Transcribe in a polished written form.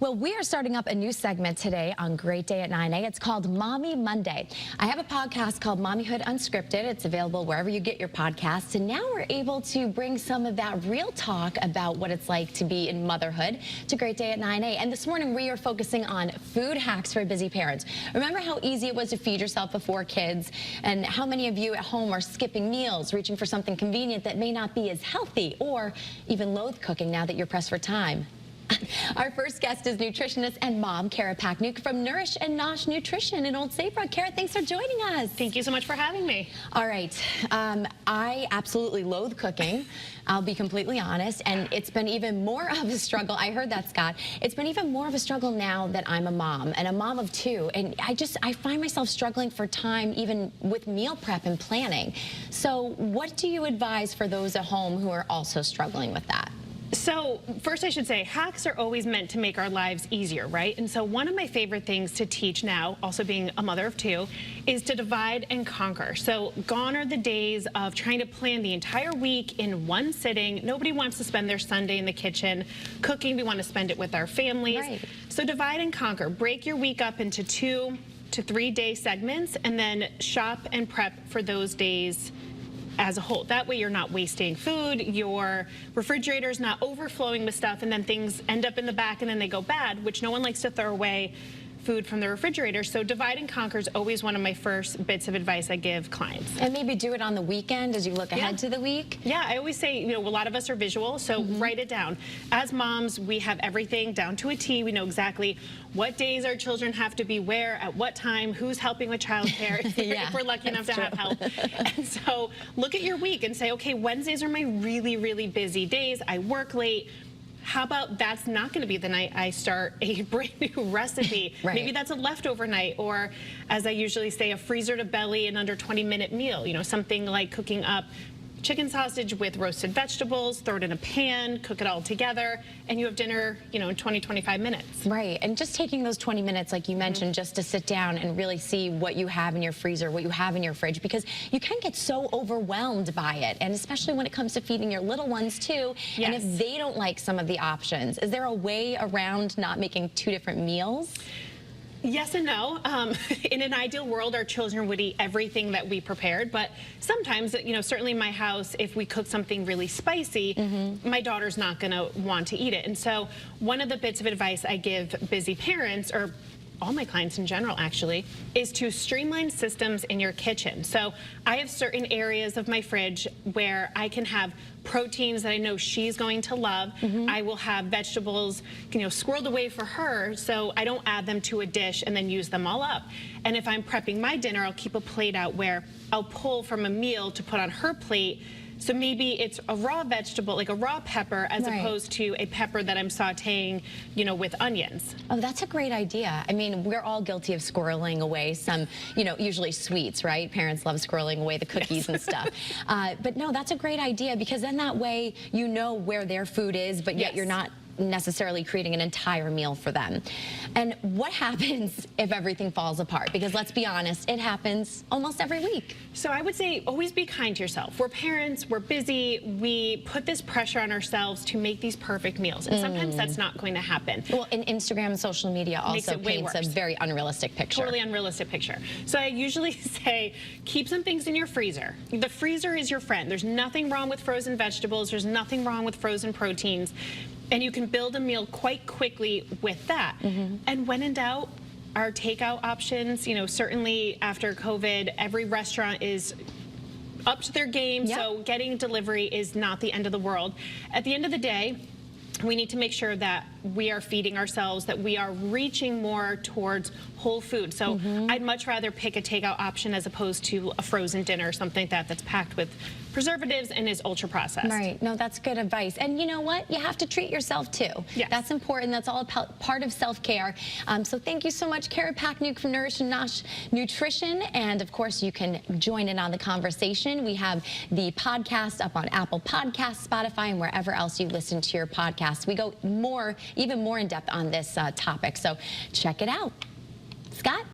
Well, we are starting up a new segment today on Great Day at 9 a. It's called Mommy Monday. I have a podcast called Mommyhood Unscripted. It's available wherever you get your podcasts. And now we're able to bring some of that real talk about what it's like to be in motherhood to Great Day at 9 a. And this morning we are focusing on food hacks for busy parents. Remember how easy it was to feed yourself before kids? And how many of you at home are skipping meals, reaching for something convenient that may not be as healthy, or even loathe cooking now that you're pressed for time? Our first guest is nutritionist and mom Kara Pachniuk from Nourish and Nosh Nutrition in Old Saybrook. Kara, thanks for joining us. Thank you so much for having me. All right. I absolutely loathe cooking. I'll be completely honest, and it's been even more of a struggle. I heard that, Scott. It's been even more of a struggle now that I'm a mom, and a mom of two, and I find myself struggling for time even with meal prep and planning. So what do you advise for those at home who are also struggling with that? So first I should say, hacks are always meant to make our lives easier, right? And so one of my favorite things to teach now, also being a mother of two, is to divide and conquer. So gone are the days of trying to plan the entire week in one sitting. Nobody wants to spend their Sunday in the kitchen cooking. We want to spend it with our families. Right. So divide and conquer. Break your week up into 2 to 3 day segments, and then shop and prep for those days as a whole. That way you're not wasting food, your refrigerator's not overflowing with stuff, and then things end up in the back and then they go bad, which no one likes to throw away food from the refrigerator. So divide and conquer is always one of my first bits of advice I give clients. And maybe do it on the weekend as you look ahead to the week? Yeah, I always say, you know, a lot of us are visual, so write it down. As moms, we have everything down to a T. We know exactly what days our children have to be where, at what time, who's helping with childcare, if we're lucky enough to have help. And so look at your week and say, okay, Wednesdays are my really, really busy days. I work late. How about that's not going to be the night I start a brand new recipe? Right. Maybe that's a leftover night, or as I usually say, a freezer to belly in under 20-minute meal. You know, something like cooking up chicken sausage with roasted vegetables, throw it in a pan, cook it all together, and you have dinner, you know, in 20-25 minutes. Right, and just taking those 20 minutes, like you mentioned, just to sit down and really see what you have in your freezer, what you have in your fridge, because you can get so overwhelmed by it, and especially when it comes to feeding your little ones too. Yes. And if they don't like some of the options, is there a way around not making 2 different meals? Yes and no. In an ideal world, our children would eat everything that we prepared, but sometimes, you know, certainly in my house, if we cook something really spicy, my daughter's not going to want to eat it. And so one of the bits of advice I give busy parents, or all my clients in general actually, is to streamline systems in your kitchen. So I have certain areas of my fridge where I can have proteins that I know she's going to love. I will have vegetables, you know, squirreled away for her, so I don't add them to a dish and then use them all up. And if I'm prepping my dinner, I'll keep a plate out where I'll pull from a meal to put on her plate. So maybe it's a raw vegetable, like a raw pepper, as opposed to a pepper that I'm sauteing, you know, with onions. Oh, that's a great idea. I mean, we're all guilty of squirreling away some, you know, usually sweets, right? Parents love squirreling away the cookies and stuff. But no, that's a great idea, because then that way you know where their food is, but yet you're not necessarily creating an entire meal for them. And what happens if everything falls apart? Because let's be honest, it happens almost every week. So I would say always be kind to yourself. We're parents, we're busy, we put this pressure on ourselves to make these perfect meals, and sometimes that's not going to happen. Well, and Instagram and social media also paints a very unrealistic picture. Totally unrealistic picture. So I usually say, keep some things in your freezer. The freezer is your friend. There's nothing wrong with frozen vegetables, there's nothing wrong with frozen proteins. And you can build a meal quite quickly with that. And when in doubt, our takeout options, you know, certainly after COVID, every restaurant is up to their game, so getting delivery is not the end of the world. At the end of the day, we need to make sure that we are feeding ourselves, that we are reaching more towards whole food. So I'd much rather pick a takeout option as opposed to a frozen dinner or something like that that's packed with preservatives and is ultra processed. Right. No, that's good advice. And you know what? You have to treat yourself too. Yes. That's important. That's all part of self-care. So thank you so much, Kara Pachniuk from Nourish and Nosh Nutrition. And of course, you can join in on the conversation. We have the podcast up on Apple Podcasts, Spotify, and wherever else you listen to your podcast. We go even more in depth on this topic. So check it out. Scott?